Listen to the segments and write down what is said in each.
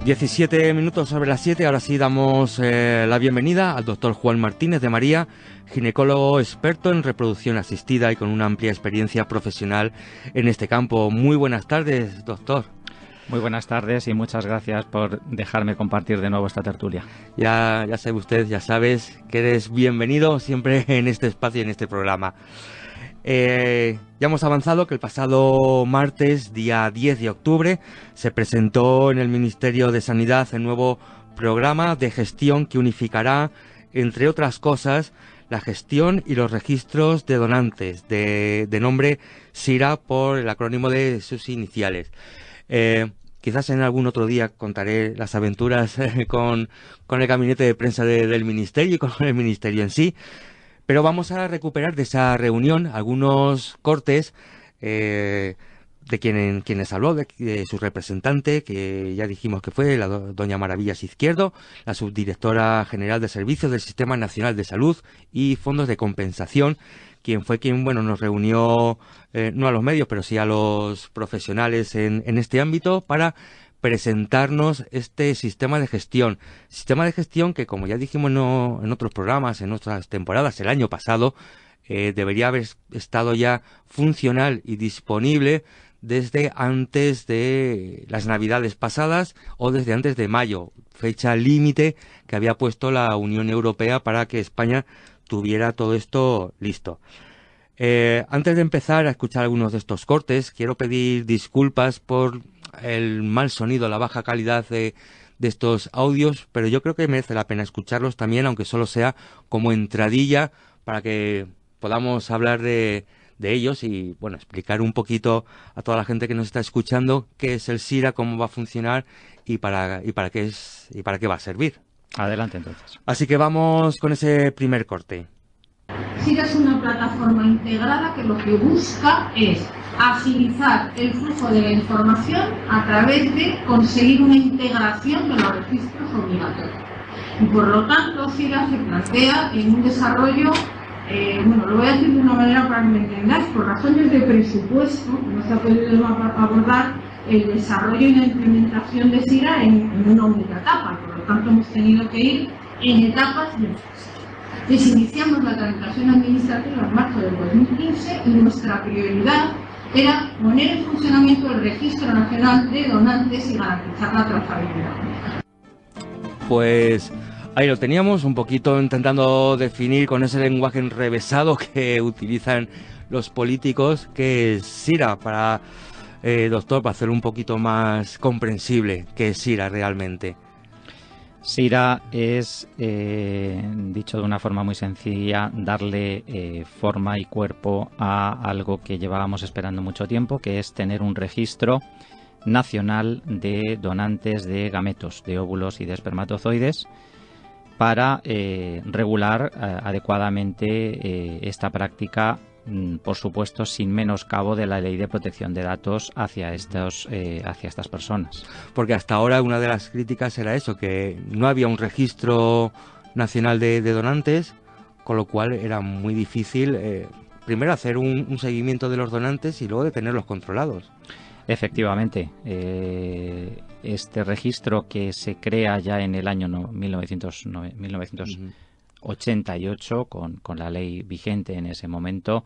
17 minutos sobre las 7, ahora sí damos la bienvenida al doctor Juan Martínez de María, ginecólogo experto en reproducción asistida y con una amplia experiencia profesional en este campo. Muy buenas tardes, doctor. Muy buenas tardes y muchas gracias por dejarme compartir de nuevo esta tertulia. Ya sabe usted, ya sabes que eres bienvenido siempre en este espacio y en este programa. Ya hemos avanzado que el pasado martes, día 10 de octubre, se presentó en el Ministerio de Sanidad el nuevo programa de gestión que unificará, entre otras cosas, la gestión y los registros de donantes, de nombre SIRA por el acrónimo de sus iniciales. Quizás en algún otro día contaré las aventuras con el gabinete de prensa del Ministerio y con el Ministerio en sí. Pero vamos a recuperar de esa reunión algunos cortes de quienes habló, de su representante, que ya dijimos que fue la doña Maravillas Izquierdo, la subdirectora general de Servicios del Sistema Nacional de Salud y Fondos de Compensación, quien nos reunió, no a los medios, pero sí a los profesionales en este ámbito para presentarnos este sistema de gestión que, como ya dijimos en otros programas, en otras temporadas, el año pasado, debería haber estado ya funcional y disponible desde antes de las Navidades pasadas o desde antes de mayo, fecha límite que había puesto la Unión Europea para que España tuviera todo esto listo. Antes de empezar a escuchar algunos de estos cortes, quiero pedir disculpas por el mal sonido, la baja calidad de estos audios, pero yo creo que merece la pena escucharlos también, aunque solo sea como entradilla para que podamos hablar de ellos y explicar un poquito a toda la gente que nos está escuchando qué es el SIRA, cómo va a funcionar y para qué va a servir. Adelante entonces. Así que vamos con ese primer corte. SIRA es una plataforma integrada que lo que busca es agilizar el flujo de la información a través de conseguir una integración de los registros obligatorios. Y por lo tanto, SIRA se plantea en un desarrollo, lo voy a decir de una manera para que me entendáis, por razones de presupuesto, no se ha podido abordar el desarrollo y la implementación de SIRA en una única etapa, por lo tanto hemos tenido que ir en etapas de fase. Entonces iniciamos la tramitación administrativa en marzo del 2015 y nuestra prioridad era poner en funcionamiento el Registro Nacional de Donantes y garantizar la trazabilidad. Pues ahí lo teníamos, un poquito intentando definir con ese lenguaje enrevesado que utilizan los políticos, que es SIRA, doctor, para hacerlo un poquito más comprensible, qué es SIRA realmente. SIRA es, dicho de una forma muy sencilla, darle forma y cuerpo a algo que llevábamos esperando mucho tiempo, que es tener un registro nacional de donantes de gametos, de óvulos y de espermatozoides, para regular adecuadamente esta práctica, por supuesto, sin menoscabo de la Ley de Protección de Datos hacia estas personas. Porque hasta ahora una de las críticas era eso, que no había un registro nacional de donantes, con lo cual era muy difícil primero hacer un seguimiento de los donantes y luego de tenerlos controlados. Efectivamente, este registro que se crea ya en el año 1988 con la ley vigente en ese momento,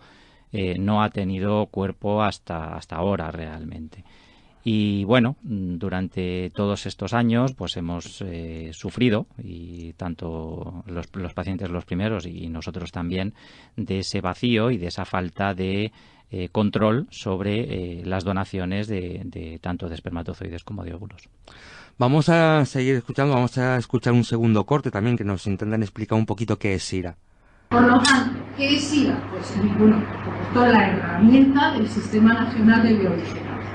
no ha tenido cuerpo hasta ahora realmente. Y durante todos estos años pues hemos sufrido, y tanto los pacientes los primeros y nosotros también, de ese vacío y de esa falta de control sobre las donaciones de tanto de espermatozoides como de óvulos. Vamos a seguir escuchando, vamos a escuchar un segundo corte también que nos intentan explicar un poquito qué es SIRA. Por lo tanto, ¿qué es SIRA? Pues toda la herramienta del Sistema Nacional de Biovigilance.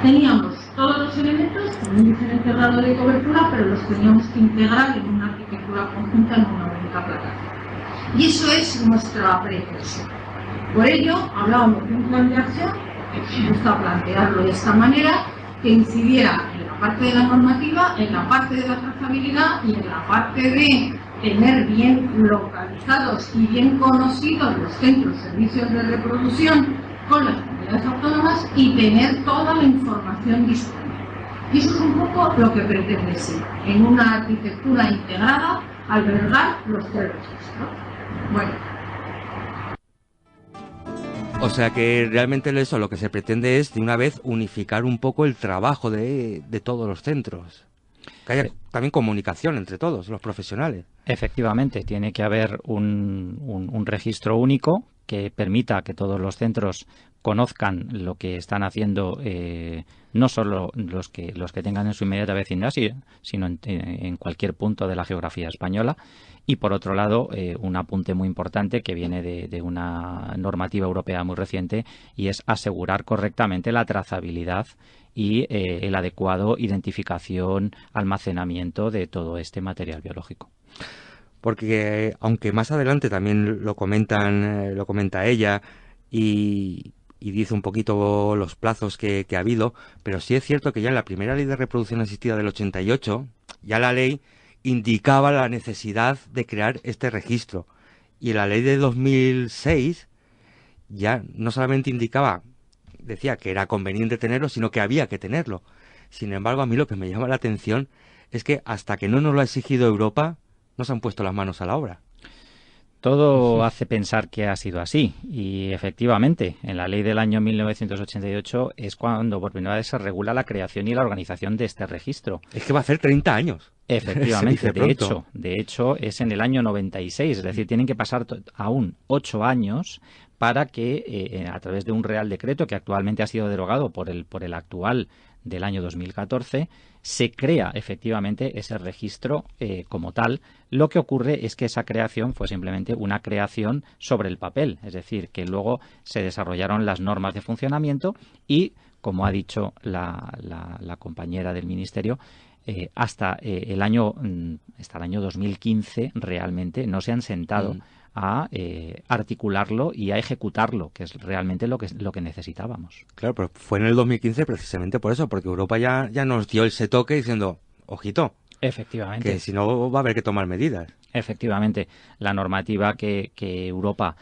Teníamos todos los elementos con un diferente grado de cobertura, pero los teníamos que integrar en una arquitectura conjunta en una única plataforma. Y eso es nuestra pretensión. Por ello, hablábamos de un plan de acción, me gusta plantearlo de esta manera, que incidiera en la parte de la normativa, en la parte de la trazabilidad y en la parte de tener bien localizados y bien conocidos los centros de servicios de reproducción con las comunidades autónomas y tener toda la información disponible. Y eso es un poco lo que pretende ser, en una arquitectura integrada, albergar los 3 registros. Bueno. O sea que realmente eso lo que se pretende es de una vez unificar un poco el trabajo de todos los centros. Que haya también comunicación entre todos los profesionales. Efectivamente, tiene que haber un registro único que permita que todos los centros conozcan lo que están haciendo, no solo los que tengan en su inmediata vecindad, sino en cualquier punto de la geografía española. Y por otro lado, un apunte muy importante que viene de una normativa europea muy reciente, y es asegurar correctamente la trazabilidad y el adecuado identificación, almacenamiento de todo este material biológico. Porque aunque más adelante también lo comenta ella y dice un poquito los plazos que ha habido, pero sí es cierto que ya en la primera ley de reproducción asistida del 88, ya la ley indicaba la necesidad de crear este registro. Y la ley de 2006 ya no solamente decía que era conveniente tenerlo, sino que había que tenerlo. Sin embargo, a mí lo que me llama la atención es que hasta que no nos lo ha exigido Europa, no se han puesto las manos a la obra. Todo hace pensar que ha sido así, y efectivamente, en la ley del año 1988 es cuando por primera vez se regula la creación y la organización de este registro. Es que va a hacer 30 años. Efectivamente, de hecho es en el año 96, es decir, tienen que pasar aún 8 años para que, a través de un Real Decreto que actualmente ha sido derogado por el actual del año 2014, se crea efectivamente ese registro como tal. Lo que ocurre es que esa creación fue simplemente una creación sobre el papel, es decir, que luego se desarrollaron las normas de funcionamiento y, como ha dicho la compañera del Ministerio, hasta el año 2015 realmente no se han sentado a articularlo y a ejecutarlo, que es realmente lo que necesitábamos. Claro, pero fue en el 2015 precisamente por eso, porque Europa ya nos dio ese toque diciendo, ojito, efectivamente, que si no va a haber que tomar medidas. Efectivamente, la normativa que Europa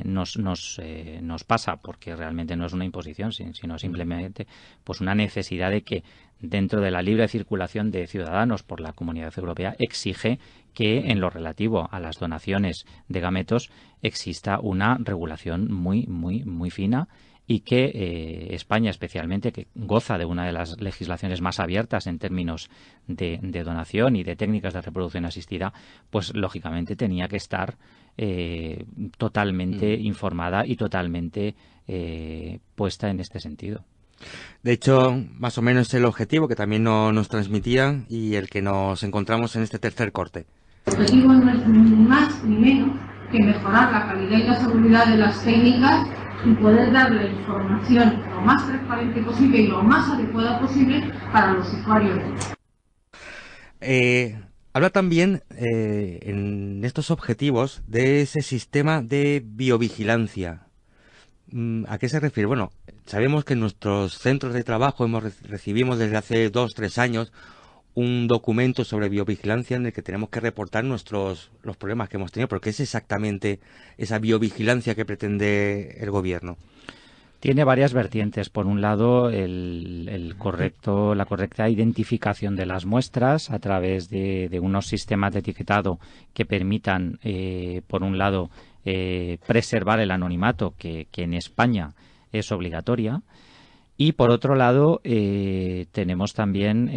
nos pasa, porque realmente no es una imposición, sino simplemente pues una necesidad de que dentro de la libre circulación de ciudadanos por la Comunidad Europea exige que en lo relativo a las donaciones de gametos exista una regulación muy, muy, muy fina, y que España especialmente, que goza de una de las legislaciones más abiertas en términos de donación y de técnicas de reproducción asistida, pues lógicamente tenía que estar totalmente informada y totalmente puesta en este sentido. De hecho, más o menos el objetivo que también nos transmitía y el que nos encontramos en este tercer corte. El objetivo no es ni más ni menos que mejorar la calidad y la seguridad de las técnicas y poder dar la información lo más transparente posible y lo más adecuada posible para los usuarios. Habla también en estos objetivos de ese sistema de biovigilancia. ¿A qué se refiere? Bueno, sabemos que en nuestros centros de trabajo recibimos desde hace 2-3 años un documento sobre biovigilancia en el que tenemos que reportar los problemas que hemos tenido, pero ¿qué es exactamente esa biovigilancia que pretende el gobierno? Tiene varias vertientes. Por un lado, la correcta identificación de las muestras a través de unos sistemas de etiquetado que permitan, por un lado, preservar el anonimato, que en España es obligatoria. Y por otro lado, tenemos también,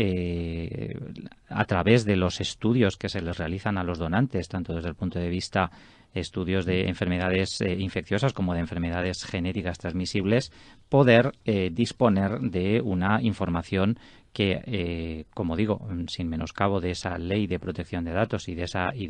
a través de los estudios que se les realizan a los donantes, tanto desde el punto de vista estudios de enfermedades infecciosas como de enfermedades genéticas transmisibles, poder disponer de una información que, como digo, sin menoscabo de esa ley de protección de datos y de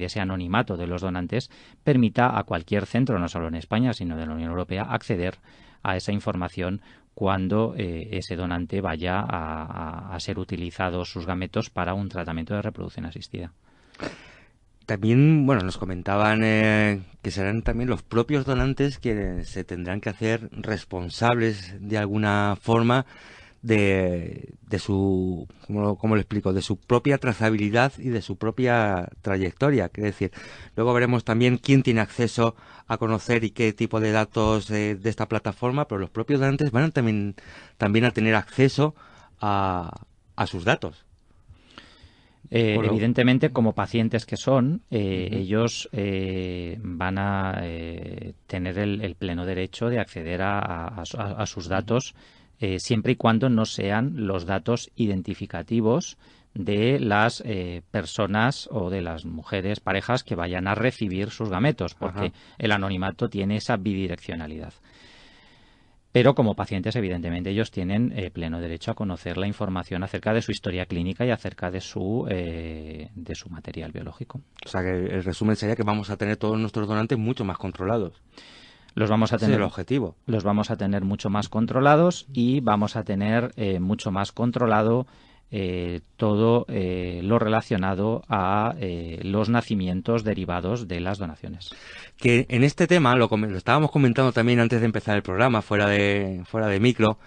ese anonimato de los donantes, permita a cualquier centro, no solo en España, sino de la Unión Europea, acceder a esa información cuando ese donante vaya a ser utilizados sus gametos para un tratamiento de reproducción asistida. También, bueno, nos comentaban que serán también los propios donantes quienes se tendrán que hacer responsables de alguna forma de su, ¿cómo lo explico?, de su propia trazabilidad y de su propia trayectoria. Quiere decir, luego veremos también quién tiene acceso a conocer y qué tipo de datos de esta plataforma, pero los propios donantes van también a tener acceso a a sus datos. Evidentemente, como pacientes que son, ellos van a tener el pleno derecho de acceder a sus datos, siempre y cuando no sean los datos identificativos de las personas o de las mujeres, parejas que vayan a recibir sus gametos, porque el anonimato tiene esa bidireccionalidad. Pero como pacientes, evidentemente, ellos tienen pleno derecho a conocer la información acerca de su historia clínica y acerca de su material biológico. O sea, que el resumen sería que vamos a tener todos nuestros donantes mucho más controlados. Los vamos a tener, ese es el objetivo. Los vamos a tener mucho más controlados y vamos a tener mucho más controlado todo lo relacionado a los nacimientos derivados de las donaciones. Que en este tema, lo estábamos comentando también antes de empezar el programa, fuera de micro,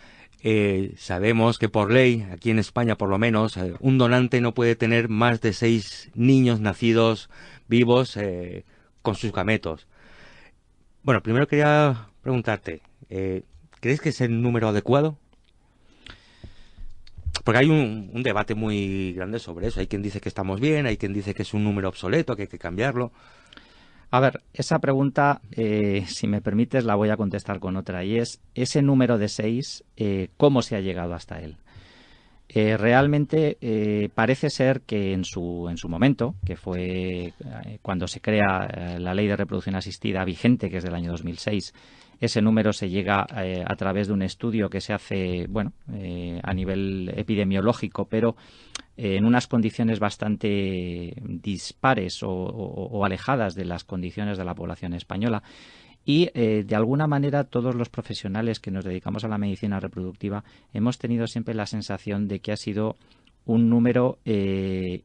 sabemos que por ley, aquí en España por lo menos, un donante no puede tener más de 6 niños nacidos vivos con sus gametos. Bueno, primero quería preguntarte, ¿crees que es el número adecuado? Porque hay un debate muy grande sobre eso. Hay quien dice que estamos bien, hay quien dice que es un número obsoleto, que hay que cambiarlo. A ver, esa pregunta, si me permites, la voy a contestar con otra, y es ese número de 6, ¿cómo se ha llegado hasta él? Realmente parece ser que en su momento, que fue cuando se crea la Ley de Reproducción Asistida vigente, que es del año 2006, ese número se llega a través de un estudio que se hace, a nivel epidemiológico, pero en unas condiciones bastante dispares o alejadas de las condiciones de la población española. Y de alguna manera todos los profesionales que nos dedicamos a la medicina reproductiva hemos tenido siempre la sensación de que ha sido un número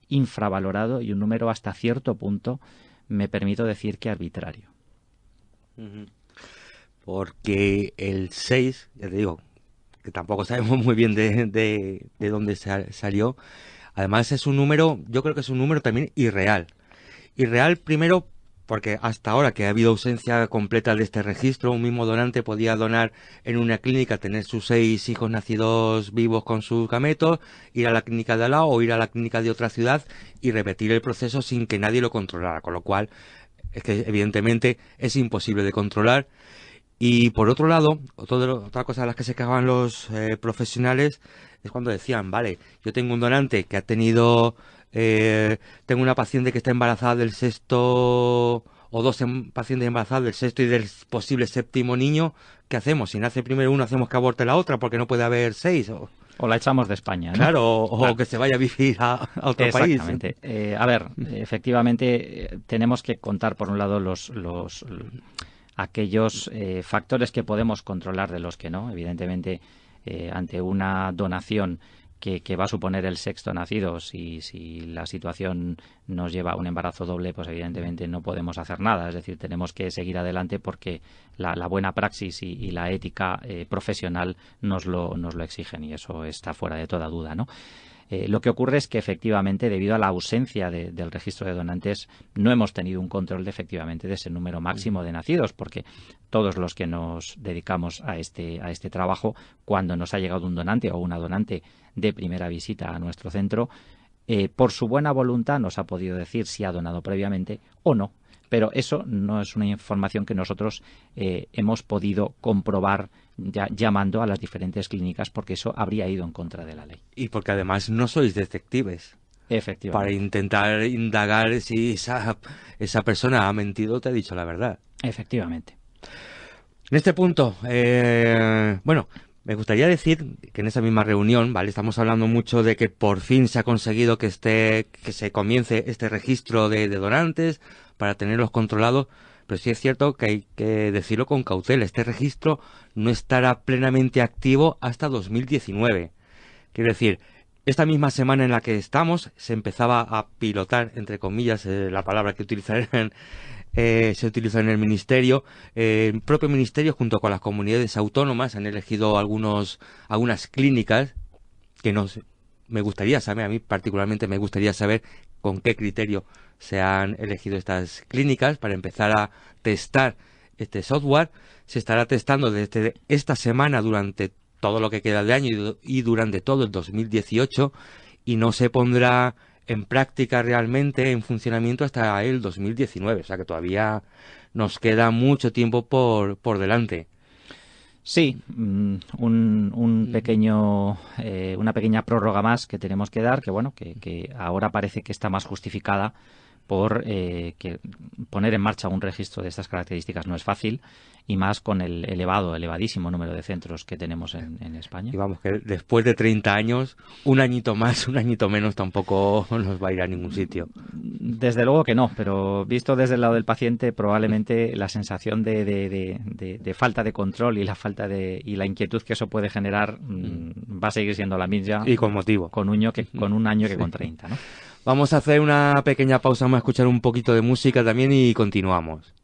infravalorado y un número hasta cierto punto, me permito decir que arbitrario. Porque el 6, ya te digo, que tampoco sabemos muy bien de dónde salió, además es un número, yo creo que es un número también irreal. Irreal primero porque hasta ahora que ha habido ausencia completa de este registro, un mismo donante podía donar en una clínica, tener sus 6 hijos nacidos vivos con sus gametos, ir a la clínica de al lado o ir a la clínica de otra ciudad y repetir el proceso sin que nadie lo controlara, con lo cual es que evidentemente es imposible de controlar. Y por otro lado, otra cosa de las que se quejaban los profesionales es cuando decían, vale, yo tengo un donante que ha tenido, tengo una paciente que está embarazada del 6º, o 2 pacientes embarazadas del 6º y del posible 7º niño, ¿qué hacemos? Si nace primero uno, hacemos que aborte la otra porque no puede haber 6. O la echamos de España, ¿no? Claro, o que se vaya a vivir a otro país. Exactamente. A ver, efectivamente, tenemos que contar, por un lado, aquellos factores que podemos controlar de los que no. Evidentemente, ante una donación que va a suponer el 6º nacido, si la situación nos lleva a un embarazo doble, pues evidentemente no podemos hacer nada. Es decir, tenemos que seguir adelante porque la buena praxis y la ética profesional nos lo exigen, y eso está fuera de toda duda, ¿no? Lo que ocurre es que efectivamente, debido a la ausencia del registro de donantes, no hemos tenido un control efectivamente de ese número máximo de nacidos, porque todos los que nos dedicamos a este trabajo, cuando nos ha llegado un donante o una donante de primera visita a nuestro centro, por su buena voluntad nos ha podido decir si ha donado previamente o no. Pero eso no es una información que nosotros hemos podido comprobar llamando a las diferentes clínicas, porque eso habría ido en contra de la ley. Y porque además no sois detectives. Efectivamente. Para intentar indagar si esa persona ha mentido o te ha dicho la verdad. Efectivamente. En este punto, me gustaría decir que en esa misma reunión, ¿vale? Estamos hablando mucho de que por fin se ha conseguido que se comience este registro de donantes para tenerlos controlados, pero sí es cierto que hay que decirlo con cautela. Este registro no estará plenamente activo hasta 2019. Quiero decir, esta misma semana en la que estamos se empezaba a pilotar, entre comillas, la palabra que se utiliza en el Ministerio. El propio Ministerio, junto con las comunidades autónomas, han elegido algunas clínicas que me gustaría saber, a mí particularmente me gustaría saber con qué criterio se han elegido estas clínicas para empezar a testar este software. Se estará testando desde esta semana durante todo lo que queda de año y durante todo el 2018, y no se pondrá en práctica realmente, en funcionamiento, hasta el 2019. O sea que todavía nos queda mucho tiempo por delante. Sí, un pequeño, una pequeña prórroga más que tenemos que dar, que bueno, que ahora parece que está más justificada por que poner en marcha un registro de estas características no es fácil, y más con el elevadísimo número de centros que tenemos en España. Y vamos, que después de 30 años, un añito más, un añito menos tampoco nos va a ir a ningún sitio. Desde luego que no, pero visto desde el lado del paciente, probablemente la sensación de falta de control y la inquietud que eso puede generar va a seguir siendo la misma. Y con motivo. Con un año que con 30, ¿no? Vamos a hacer una pequeña pausa, vamos a escuchar un poquito de música también y continuamos.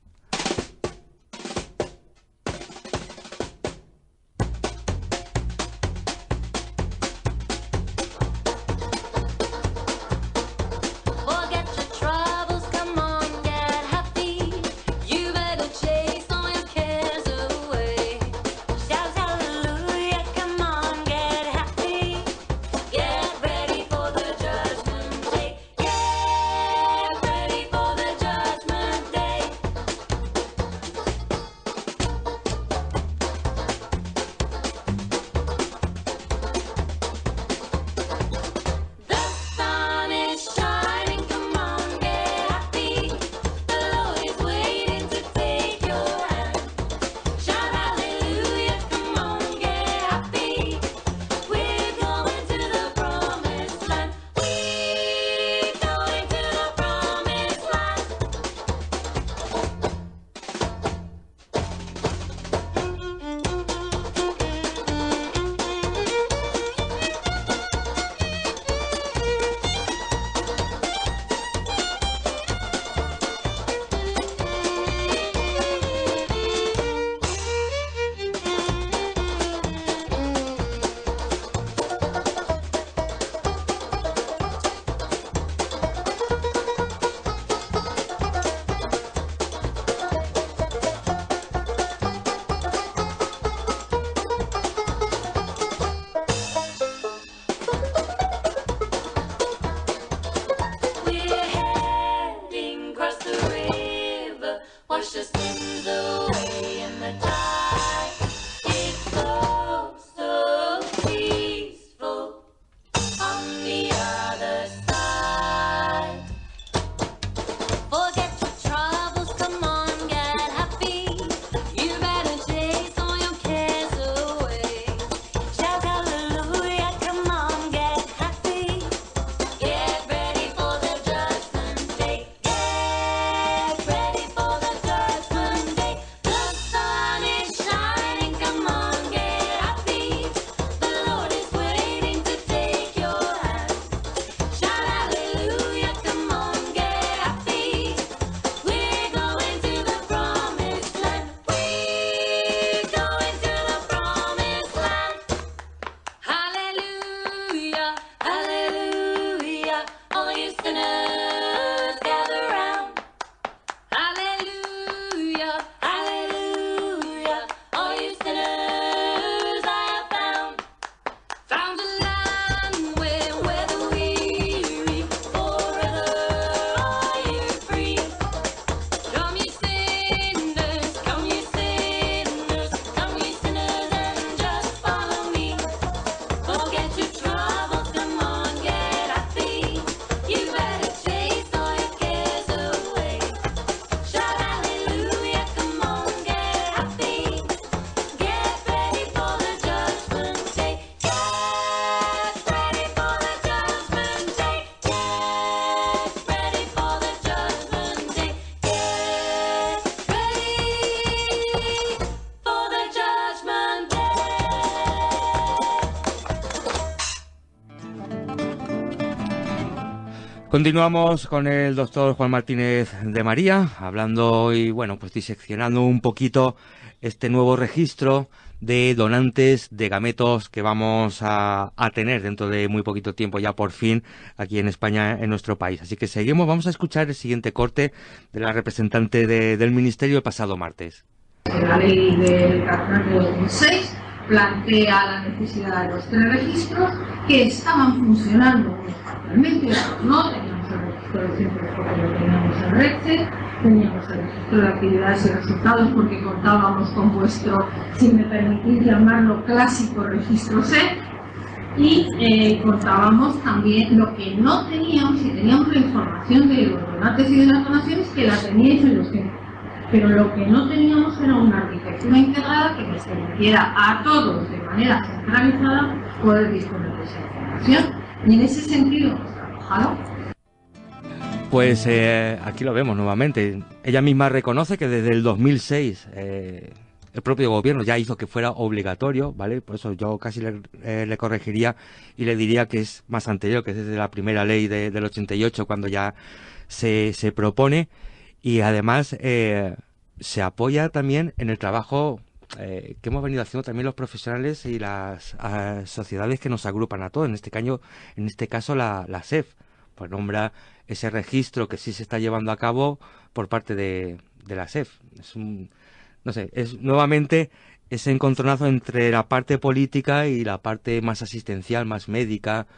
Continuamos con el doctor Juan Martínez de María, hablando y, bueno, pues diseccionando un poquito este nuevo registro de donantes de gametos que vamos a tener dentro de muy poquito tiempo, ya por fin, aquí en España, en nuestro país. Así que seguimos, vamos a escuchar el siguiente corte de la representante del Ministerio el pasado martes. La ley del 2006 plantea la necesidad de los 3 registros que estaban funcionando unos parcialmente, otros no. Teníamos el registro de centros porque lo teníamos en RECCE, teníamos el registro de actividades y resultados porque contábamos con vuestro, si me permitís llamarlo, clásico registro SEP, y contábamos también lo que no teníamos, y teníamos la información de los donantes y de las donaciones que la teníais en los centros. Pero lo que no teníamos era una arquitectura integrada que nos permitiera a todos de manera centralizada poder disponer de esa información. Y en ese sentido hemos trabajado. Pues aquí lo vemos nuevamente. Ella misma reconoce que desde el 2006 el propio gobierno ya hizo que fuera obligatorio, ¿vale? Por eso yo casi le corregiría y le diría que es más anterior, que es desde la primera ley del 88 cuando ya se propone. Y además se apoya también en el trabajo que hemos venido haciendo también los profesionales y las sociedades que nos agrupan a todos. En este caso la SEF, pues nombra ese registro que sí se está llevando a cabo por parte de la SEF. Es nuevamente ese encontronazo entre la parte política y la parte más asistencial, más médica,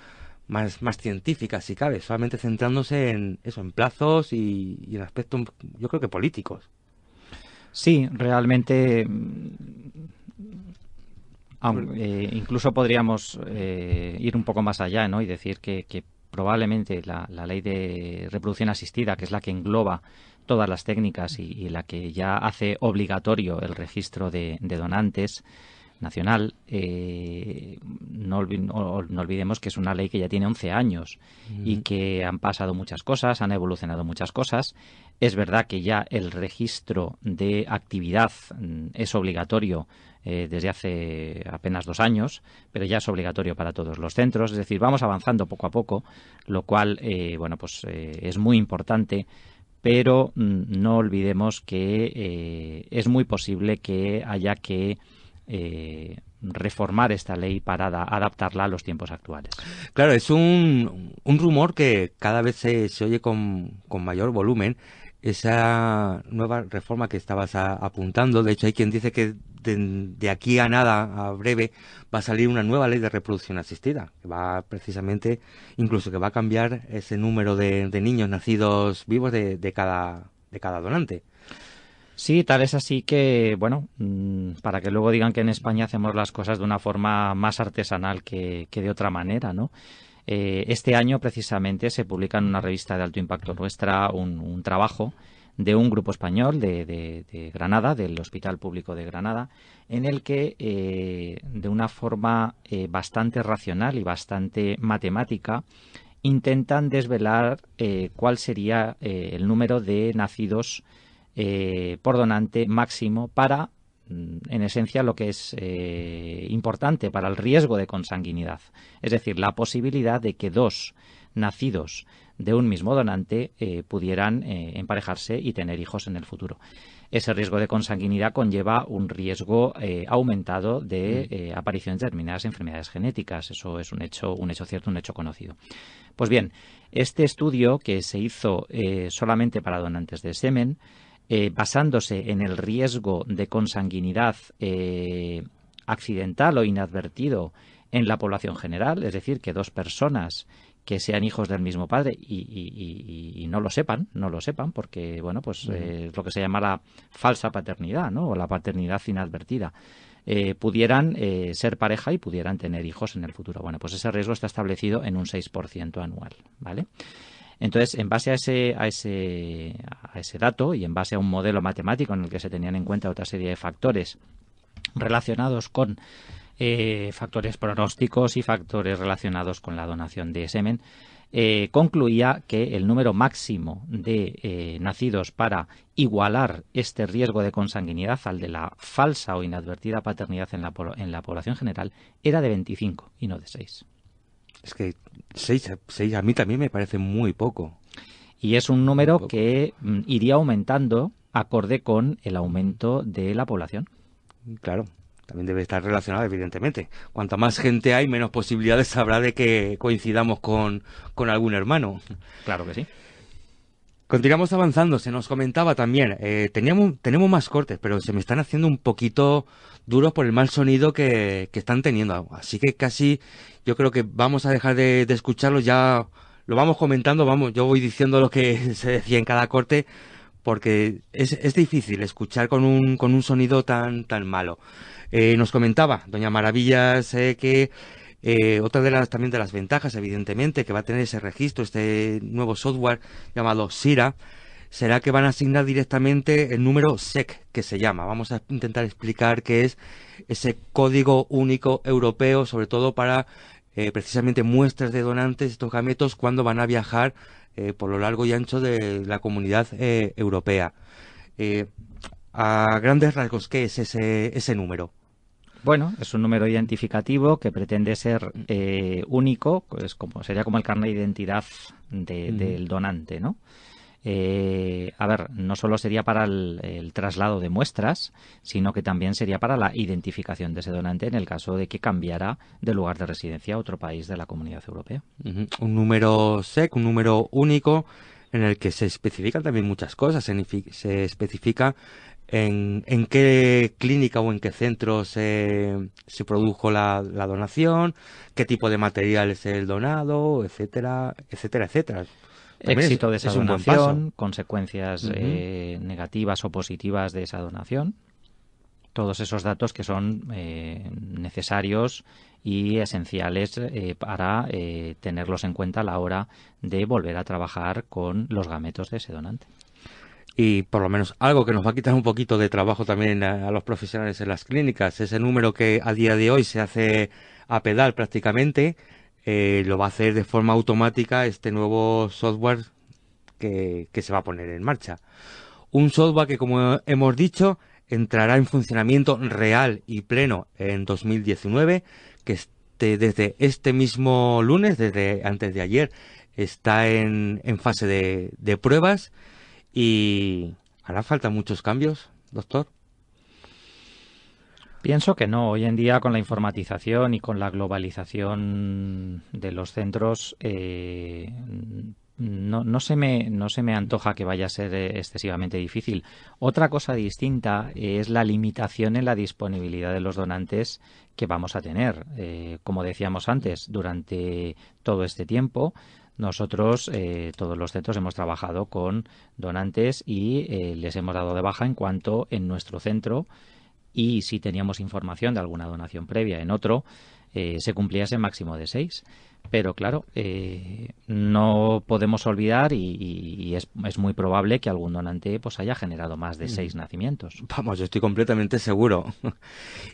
más científicas, si cabe, solamente centrándose en eso, en plazos y en aspectos, yo creo que políticos. Sí, realmente, incluso podríamos ir un poco más allá, ¿no? Y decir que probablemente la ley de reproducción asistida, que es la que engloba todas las técnicas y la que ya hace obligatorio el registro de donantes nacional, no olvidemos que es una ley que ya tiene 11 años y que han pasado muchas cosas, han evolucionado muchas cosas. Es verdad que ya el registro de actividad es obligatorio desde hace apenas 2 años, pero ya es obligatorio para todos los centros. Es decir, vamos avanzando poco a poco, lo cual es muy importante. Pero no olvidemos que es muy posible que haya que reformar esta ley para adaptarla a los tiempos actuales. Claro, es un rumor que cada vez se oye con mayor volumen, esa nueva reforma que estabas apuntando. De hecho, hay quien dice que de aquí a nada, a breve, va a salir una nueva ley de reproducción asistida, que va precisamente, incluso que va a cambiar ese número de niños nacidos vivos de cada donante. Sí, tal es así que, bueno, para que luego digan que en España hacemos las cosas de una forma más artesanal que de otra manera, ¿no? Este año, precisamente, se publica en una revista de alto impacto nuestra un trabajo de un grupo español de Granada, del Hospital Público de Granada, en el que, de una forma bastante racional y bastante matemática, intentan desvelar cuál sería el número de nacidos por donante máximo para, en esencia, lo que es importante para el riesgo de consanguinidad. Es decir, la posibilidad de que 2 nacidos de un mismo donante pudieran emparejarse y tener hijos en el futuro. Ese riesgo de consanguinidad conlleva un riesgo aumentado de aparición de determinadas enfermedades genéticas. Eso es un hecho cierto, un hecho conocido. Pues bien, este estudio, que se hizo solamente para donantes de semen, basándose en el riesgo de consanguinidad accidental o inadvertido en la población general, es decir, que 2 personas que sean hijos del mismo padre y no lo sepan, porque, bueno, pues es lo que se llama la falsa paternidad, ¿no? O la paternidad inadvertida, pudieran ser pareja y pudieran tener hijos en el futuro. Bueno, pues ese riesgo está establecido en un 6% anual, ¿vale? Entonces, en base a ese dato y en base a un modelo matemático en el que se tenían en cuenta otra serie de factores relacionados con factores pronósticos y factores relacionados con la donación de semen, concluía que el número máximo de nacidos para igualar este riesgo de consanguinidad al de la falsa o inadvertida paternidad en la población general era de 25 y no de 6. Es que 6 a mí también me parece muy poco. Y es un número que iría aumentando acorde con el aumento de la población. Claro, también debe estar relacionado, evidentemente. Cuanta más gente hay, menos posibilidades habrá de que coincidamos con algún hermano. Claro que sí. Continuamos avanzando. Se nos comentaba también, tenemos más cortes, pero se me están haciendo un poquito duros por el mal sonido que están teniendo. Así que casi yo creo que vamos a dejar de escucharlos, ya lo vamos comentando, yo voy diciendo lo que se decía en cada corte, porque es difícil escuchar con un sonido tan malo. Nos comentaba doña Maravillas que otra también de las ventajas, evidentemente, que va a tener ese registro, este nuevo software llamado Sira, será que van a asignar directamente el número SEC, que se llama. Vamos a intentar explicar qué es ese código único europeo, sobre todo para precisamente muestras de donantes, estos gametos, cuando van a viajar por lo largo y ancho de la comunidad europea. A grandes rasgos, ¿qué es ese número? Bueno, es un número identificativo que pretende ser único, pues sería como el carnet de identidad del donante, ¿no? A ver, no solo sería para el traslado de muestras, sino que también sería para la identificación de ese donante en el caso de que cambiara de lugar de residencia a otro país de la Comunidad Europea. Un número SEC, un número único en el que se especifican también muchas cosas. Se especifica en qué clínica o en qué centro se produjo la donación, qué tipo de material es el donado, etcétera, etcétera, etcétera. También Éxito de esa donación, consecuencias negativas o positivas de esa donación, todos esos datos que son necesarios y esenciales para tenerlos en cuenta a la hora de volver a trabajar con los gametos de ese donante. Y por lo menos algo que nos va a quitar un poquito de trabajo también a los profesionales en las clínicas, ese número que a día de hoy se hace a pedal prácticamente, lo va a hacer de forma automática este nuevo software que se va a poner en marcha. Un software que, como hemos dicho, entrará en funcionamiento real y pleno en 2019, que desde este mismo lunes, desde antes de ayer, está en fase de pruebas. ¿Y hará falta muchos cambios, doctor? Pienso que no. Hoy en día, con la informatización y con la globalización de los centros, no se me antoja que vaya a ser excesivamente difícil. Otra cosa distinta es la limitación en la disponibilidad de los donantes que vamos a tener. Como decíamos antes, durante todo este tiempo, nosotros, todos los centros, hemos trabajado con donantes y les hemos dado de baja en cuanto en nuestro centro, y si teníamos información de alguna donación previa en otro, se cumplía ese máximo de 6. Pero claro, no podemos olvidar y es muy probable que algún donante pues haya generado más de 6 nacimientos. Vamos, yo estoy completamente seguro.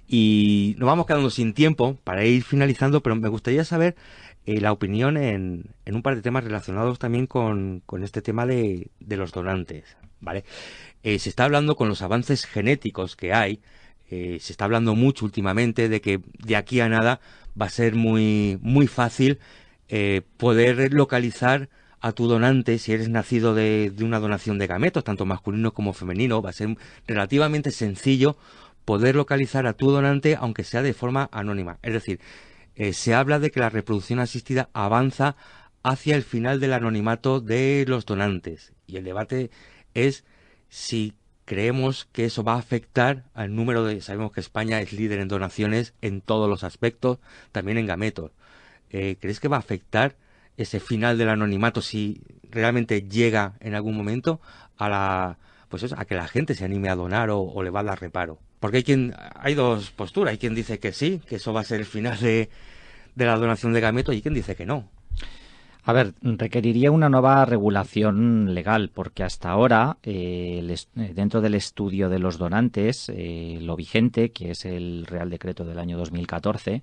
Y nos vamos quedando sin tiempo para ir finalizando, pero me gustaría saber la opinión en un par de temas relacionados también con este tema de los donantes, ¿vale? Se está hablando con los avances genéticos que hay, se está hablando mucho últimamente de que de aquí a nada va a ser muy fácil poder localizar a tu donante si eres nacido de una donación de gametos, tanto masculino como femenino. Va a ser relativamente sencillo poder localizar a tu donante, aunque sea de forma anónima. Es decir, se habla de que la reproducción asistida avanza hacia el final del anonimato de los donantes. Y el debate es si creemos que eso va a afectar al número de... Sabemos que España es líder en donaciones en todos los aspectos, también en gametos. ¿Crees que va a afectar ese final del anonimato si realmente llega en algún momento a que la gente se anime a donar o le va a dar reparo? Porque hay dos posturas. Hay quien dice que sí, que eso va a ser el final de la donación de gametos, y quien dice que no. A ver, requeriría una nueva regulación legal, porque hasta ahora, dentro del estudio de los donantes, lo vigente, que es el Real Decreto del año 2014,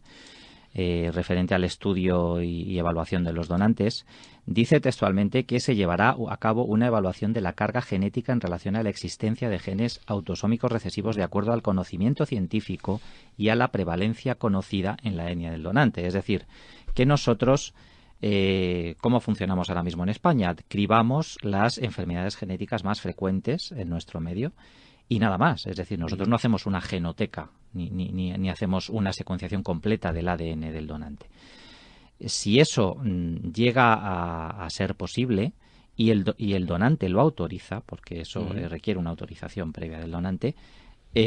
referente al estudio y evaluación de los donantes, dice textualmente que se llevará a cabo una evaluación de la carga genética en relación a la existencia de genes autosómicos recesivos de acuerdo al conocimiento científico y a la prevalencia conocida en la etnia del donante. Es decir, que nosotros... ¿cómo funcionamos ahora mismo en España? Cribamos las enfermedades genéticas más frecuentes en nuestro medio y nada más. Es decir, nosotros no hacemos una genoteca ni hacemos una secuenciación completa del ADN del donante. Si eso llega a ser posible y el donante lo autoriza, porque eso requiere una autorización previa del donante,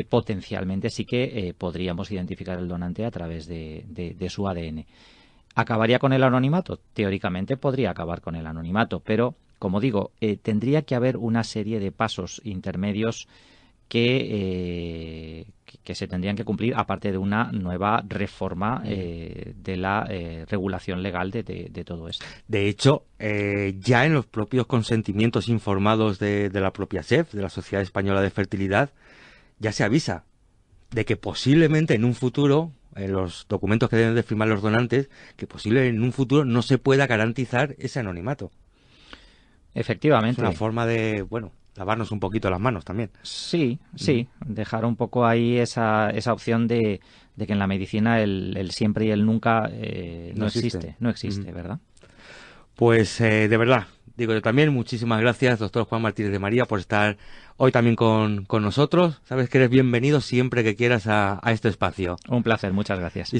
potencialmente sí que podríamos identificar el donante a través de su ADN. ¿Acabaría con el anonimato? Teóricamente podría acabar con el anonimato, pero, como digo, tendría que haber una serie de pasos intermedios que se tendrían que cumplir, aparte de una nueva reforma de la regulación legal de todo esto. De hecho, ya en los propios consentimientos informados de la propia SEF, de la Sociedad Española de Fertilidad, ya se avisa de que posiblemente en un futuro, en los documentos que deben de firmar los donantes, que posiblemente en un futuro no se pueda garantizar ese anonimato. Efectivamente. Es una forma de, bueno, lavarnos un poquito las manos también. Sí, dejar un poco ahí esa opción de que en la medicina el siempre y el nunca no existe, ¿verdad? Pues de verdad, digo yo también, muchísimas gracias, doctor Juan Martínez de María, por estar hoy también con nosotros. Sabes que eres bienvenido siempre que quieras a este espacio. Un placer, muchas gracias.